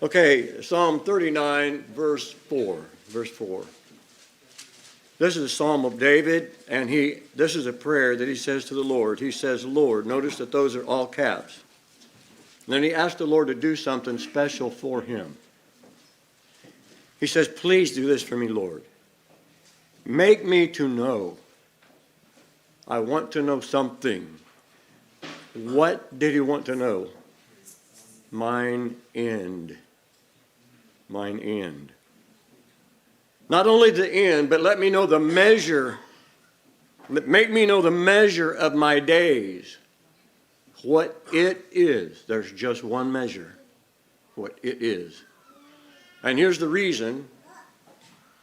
Okay, Psalm 39, verse 4. Verse 4. This is a psalm of David, and this is a prayer that he says to the Lord. He says, Lord, notice that those are all caps. And then he asked the Lord to do something special for him. He says, please do this for me, Lord. Make me to know. I want to know something. What did he want to know? Mine end. Mine end. Not only the end, but let me know the measure. Make me know the measure of my days. What it is. There's just one measure. What it is. And here's the reason,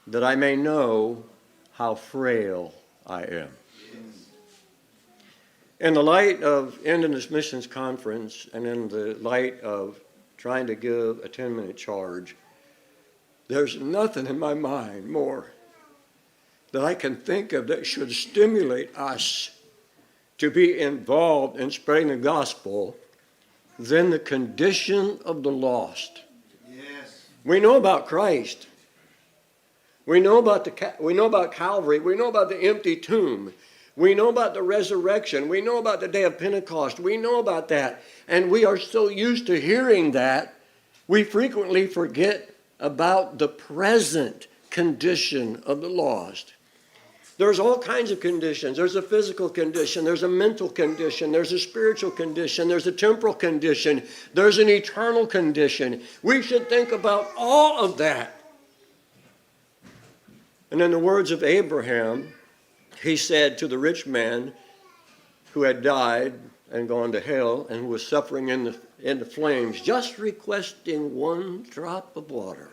that I may know how frail I am. In the light of ending this missions conference, and in the light of trying to give a 10-minute charge, there's nothing in my mind more that I can think of that should stimulate us to be involved in spreading the gospel than the condition of the lost. Yes. We know about Christ. We know about Calvary. We know about the empty tomb. We know about the resurrection. We know about the day of Pentecost. We know about that. And we are so used to hearing that, we frequently forget about the present condition of the lost. There's all kinds of conditions. There's a physical condition. There's a mental condition. There's a spiritual condition. There's a temporal condition. There's an eternal condition. We should think about all of that. And in the words of Abraham, he said to the rich man who had died and gone to hell and who was suffering in the flames, just requesting one drop of water.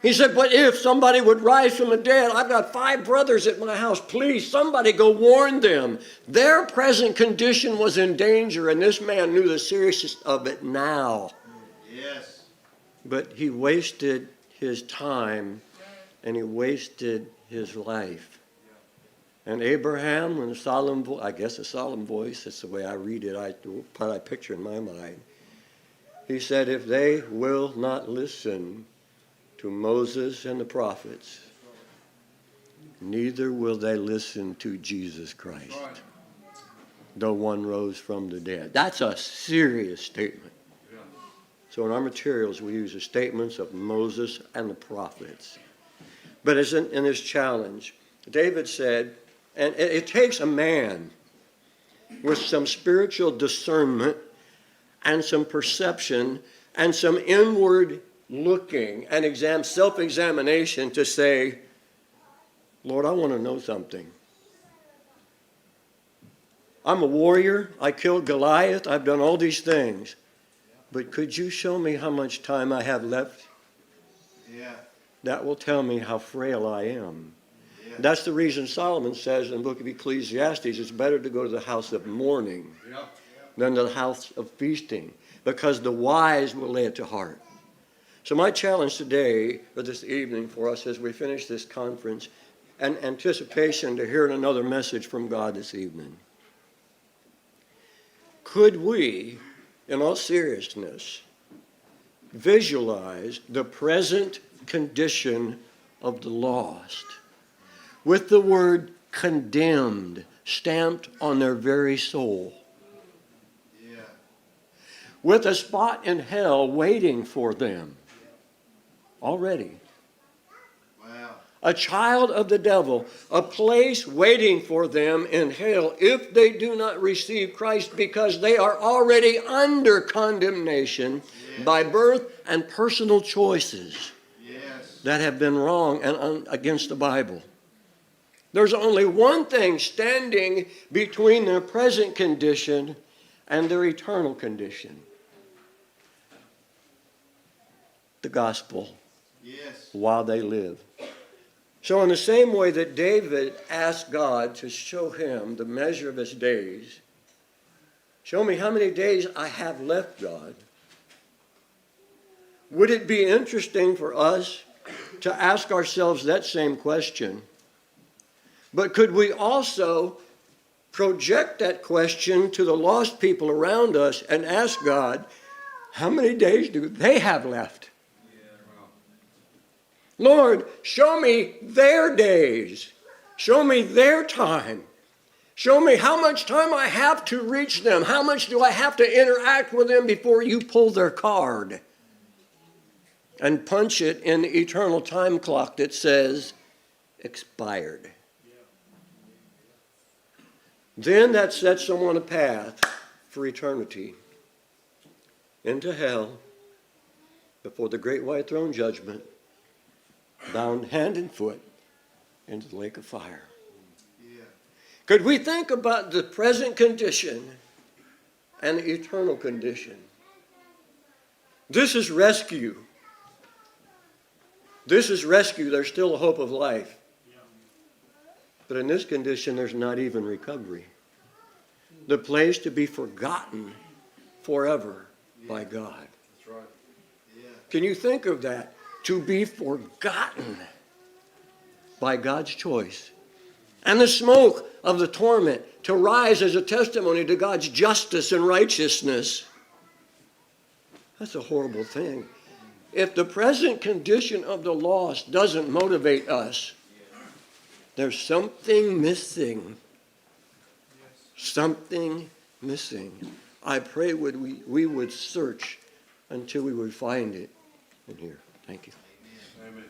He said, but if somebody would rise from the dead, I've got 5 brothers at my house. Please, somebody go warn them. Their present condition was in danger, and this man knew the seriousness of it now. Yes. But he wasted his time, and he wasted his life. And Abraham, in a solemn voice, I guess a solemn voice, that's the way I read it, I picture in my mind. He said, if they will not listen to Moses and the prophets, neither will they listen to Jesus Christ, the one rose from the dead. That's a serious statement. So in our materials, we use the statements of Moses and the prophets. But as in this challenge, David said, and it takes a man with some spiritual discernment and some perception and some inward looking and self-examination to say, Lord, I want to know something. I'm a warrior. I killed Goliath. I've done all these things. But could you show me how much time I have left? Yeah. That will tell me how frail I am. Yeah. That's the reason Solomon says in the book of Ecclesiastes, it's better to go to the house of mourning than the house of feasting, because the wise will lay it to heart. So my challenge today, or this evening for us as we finish this conference, and anticipation to hearing another message from God this evening. Could we, in all seriousness, visualize the present condition of the lost with the word condemned stamped on their very soul? Yeah. With a spot in hell waiting for them already. Wow. A child of the devil, a place waiting for them in hell if they do not receive Christ, because they are already under condemnation by birth and personal choices that have been wrong and against the Bible. There's only one thing standing between their present condition and their eternal condition: the gospel. Yes. While they live. So in the same way that David asked God to show him the measure of his days, show me how many days I have left, God. Would it be interesting for us to ask ourselves that same question? But could we also project that question to the lost people around us and ask God, How many days do they have left? Lord, show me their days. Show me their time. Show me how much time I have to reach them. How much do I have to interact with them before you pull their card and punch it in the eternal time clock that says expired. Then that sets them on a path for eternity into hell before the great white throne judgment, bound hand and foot into the lake of fire. Could we think about the present condition and the eternal condition? This is rescue. This is rescue. There's still a hope of life. But in this condition, there's not even recovery. The place to be forgotten forever by God. That's right. Yeah. Can you think of that? To be forgotten by God's choice. And the smoke of the torment to rise as a testimony to God's justice and righteousness. That's a horrible thing. If the present condition of the lost doesn't motivate us, there's something missing. Something missing. I pray we would search until we would find it in here. Thank you.